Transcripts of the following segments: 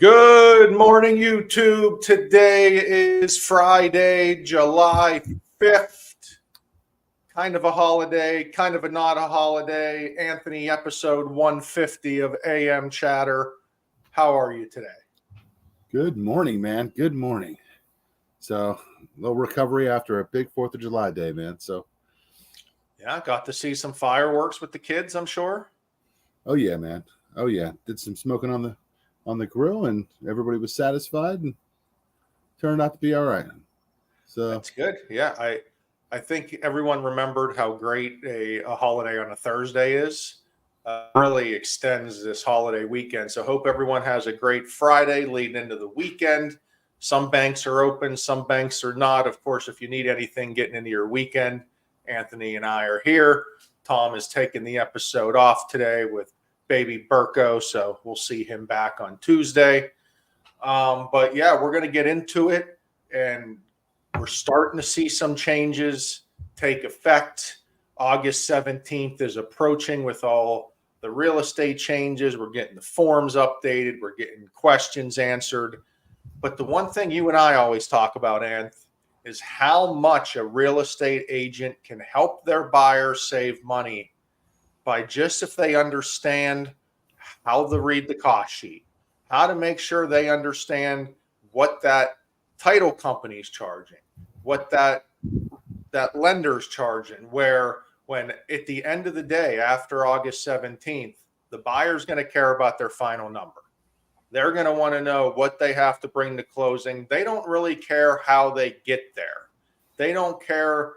Good morning, YouTube. Today is Friday, July 5th. Kind of a holiday, kind of a not a holiday. Anthony, episode 150 of AM Chatter. How are you today? Good morning, man. Good morning. So, a little recovery after a big 4th of July day, man. So, yeah, got to see some fireworks with the kids, I'm sure. Oh yeah, man. Oh yeah. Did some smoking on the grill and everybody was satisfied and turned out to be all right. So that's good. Yeah, I think everyone remembered how great a holiday on a Thursday is. Really extends this holiday weekend. So hope everyone has a great Friday leading into the weekend. Some banks are open, some banks are not. Of course, if you need anything getting into your weekend, Anthony and I are here. Tom is taking the episode off today with baby Burko, so we'll see him back on Tuesday. But yeah, we're going to get into it, and we're starting to see some changes take effect. August 17th is approaching with all the real estate changes. We're getting the forms updated. We're getting questions answered. But the one thing you and I always talk about, Anth, is how much a real estate agent can help their buyer save money by just if they understand how to read the cost sheet, how to make sure they understand what that title company is charging, what that lender's charging, where when at the end of the day, after August 17th, the buyer's going to care about their final number. They're going to want to know what they have to bring to closing. They don't really care how they get there. They don't care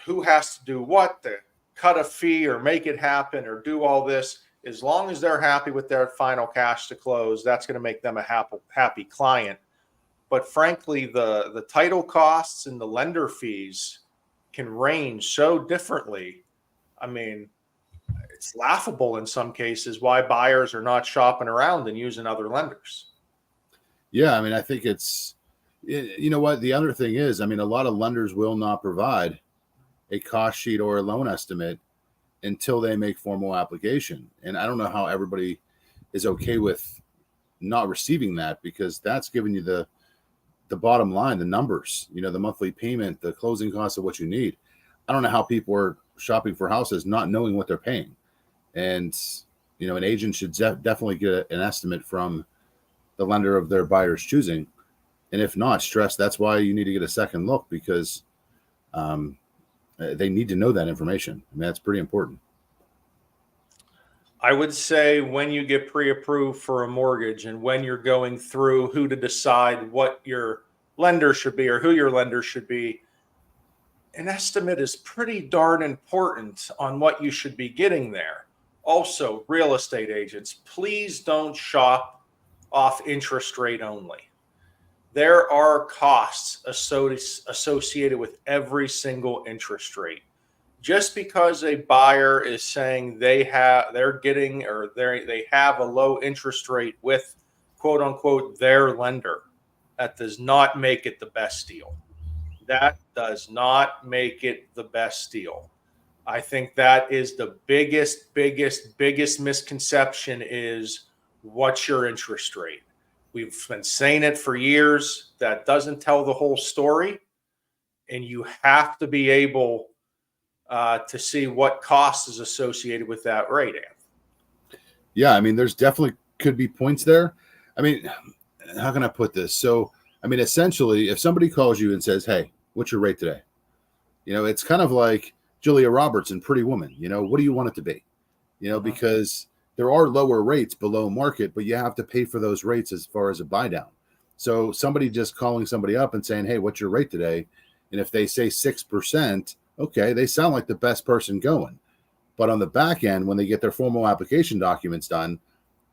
who has to do what, to cut a fee or make it happen or do all this. As long as they're happy with their final cash to close, that's going to make them a happy client. But frankly, the title costs and the lender fees can range so differently. I mean, it's laughable in some cases why buyers are not shopping around and using other lenders. Yeah, I mean, I think you know what? The other thing is, I mean, a lot of lenders will not provide a cost sheet or a loan estimate until they make formal application. And I don't know how everybody is okay with not receiving that, because that's giving you the bottom line, the numbers, the monthly payment, the closing costs of what you need. I don't know how people are shopping for houses not knowing what they're paying. And, an agent should definitely get an estimate from the lender of their buyer's choosing. And if not, stress, that's why you need to get a second look, because they need to know that information. I mean, that's pretty important. I would say when you get pre-approved for a mortgage and when you're going through who to decide what your lender should be or who your lender should be, an estimate is pretty darn important on what you should be getting there. Also, real estate agents, please don't shop off interest rate only. There are costs associated with every single interest rate. Just because a buyer is saying they have a low interest rate with quote unquote their lender, that does not make it the best deal. That does not make it the best deal. I think that is the biggest misconception is, what's your interest rate? We've been saying it for years. That doesn't tell the whole story. And you have to be able to see what cost is associated with that rate, Anth. Yeah, I mean, there's definitely could be points there. I mean, how can I put this? So, I mean, essentially, if somebody calls you and says, hey, what's your rate today? It's kind of like Julia Roberts in Pretty Woman. What do you want it to be? Because there are lower rates below market, but you have to pay for those rates as far as a buy down. So somebody just calling somebody up and saying, hey, what's your rate today? And if they say 6%, okay, they sound like the best person going. But on the back end, when they get their formal application documents done,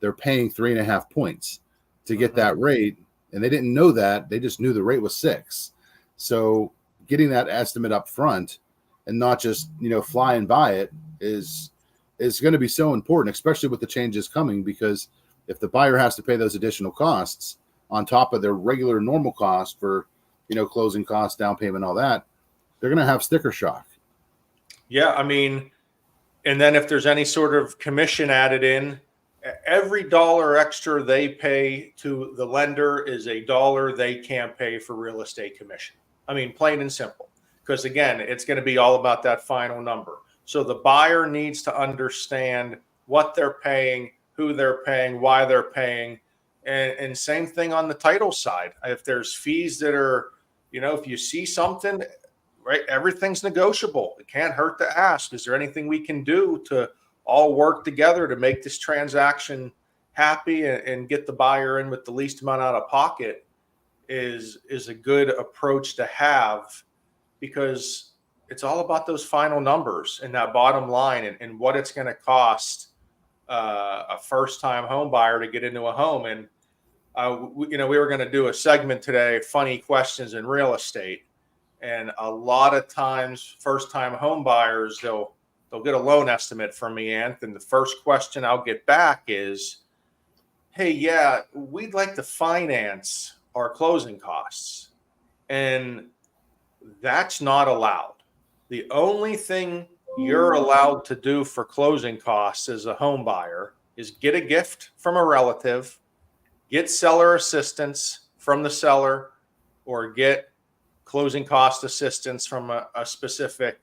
they're paying 3.5 points to get that rate. And they didn't know that. They just knew the rate was 6. So getting that estimate up front and not just, flying by it is going to be so important, especially with the changes coming, because if the buyer has to pay those additional costs on top of their regular normal cost for, closing costs, down payment, all that, they're going to have sticker shock. Yeah, I mean, and then if there's any sort of commission added in, every dollar extra they pay to the lender is a dollar they can't pay for real estate commission. I mean, plain and simple. Because again, it's going to be all about that final number. So the buyer needs to understand what they're paying, who they're paying, why they're paying. And same thing on the title side. If there's fees that are, if you see something, right, everything's negotiable. It can't hurt to ask, is there anything we can do to all work together to make this transaction happy and get the buyer in with the least amount out of pocket is a good approach to have, because it's all about those final numbers and that bottom line and what it's going to cost a first-time home buyer to get into a home. And we were going to do a segment today, funny questions in real estate, and a lot of times first-time home buyers, they'll get a loan estimate from me, Anth, and the first question I'll get back is, hey, yeah, we'd like to finance our closing costs. And that's not allowed. The only thing you're allowed to do for closing costs as a home buyer is get a gift from a relative, get seller assistance from the seller, or get closing cost assistance from a specific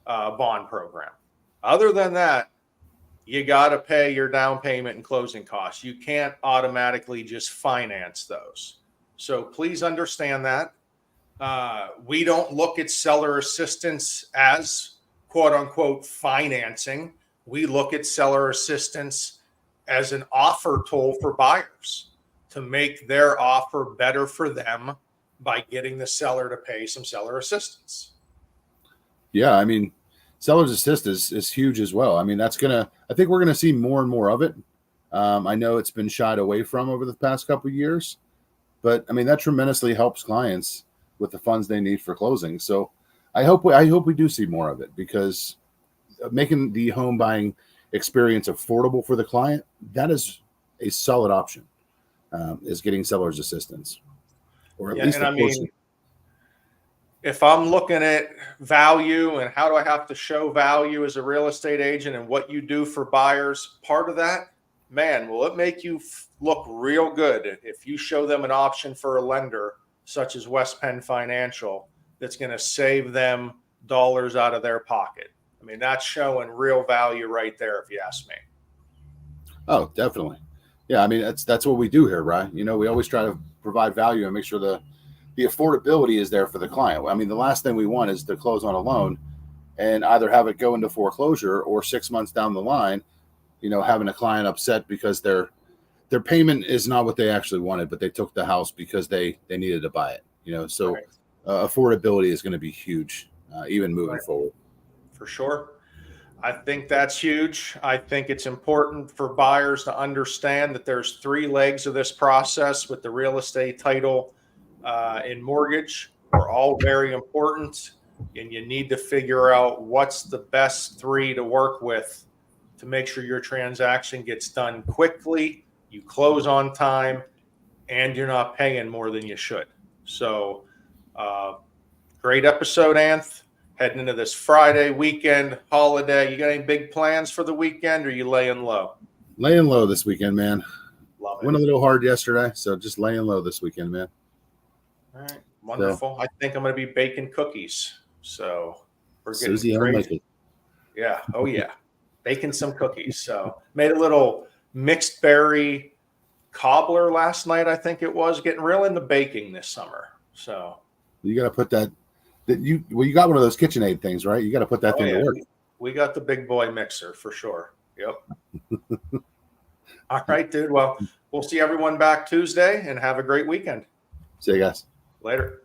bond program. Other than that, you got to pay your down payment and closing costs. You can't automatically just finance those. So please understand that. We don't look at seller assistance as quote unquote financing. We look at seller assistance as an offer tool for buyers to make their offer better for them by getting the seller to pay some seller assistance. Yeah, I mean, seller's assist is huge as well. I mean, I think we're gonna see more and more of it. I know it's been shied away from over the past couple of years, but I mean that tremendously helps clients with the funds they need for closing. So I hope we do see more of it, because making the home buying experience affordable for the client, that is a solid option. Is getting seller's assistance, or at least and I mean, if I'm looking at value and how do I have to show value as a real estate agent and what you do for buyers, part of that, man, will it make you look real good if you show them an option for a lender such as West Penn Financial that's going to save them dollars out of their pocket. I mean, that's showing real value right there, if you ask me. Oh, definitely. Yeah, I mean that's what we do here, right? We always try to provide value and make sure the affordability is there for the client. I mean, the last thing we want is to close on a loan and either have it go into foreclosure, or 6 months down the line, having a client upset because their payment is not what they actually wanted, but they took the house because they needed to buy it. So Right. Affordability is going to be huge, even moving forward. For sure. I think that's huge. I think it's important for buyers to understand that there's 3 legs of this process with the real estate, title, and mortgage. Are all very important, and you need to figure out what's the best 3 to work with to make sure your transaction gets done quickly, you close on time, and you're not paying more than you should. So, great episode, Anth. Heading into this Friday weekend holiday. You got any big plans for the weekend, or are you laying low? Laying low this weekend, man. Love it. Went a little hard yesterday, so just laying low this weekend, man. All right. Wonderful. So, I think I'm going to be baking cookies. So we're getting Susie crazy. Yeah. Oh, yeah. Baking some cookies. So made a little mixed berry cobbler last night, I think it was. Getting real into baking this summer. So you got to put that you got one of those KitchenAid things, right? You got to put that thing to work. We got the big boy mixer for sure. Yep. All right, dude. Well, we'll see everyone back Tuesday, and have a great weekend. See you guys later.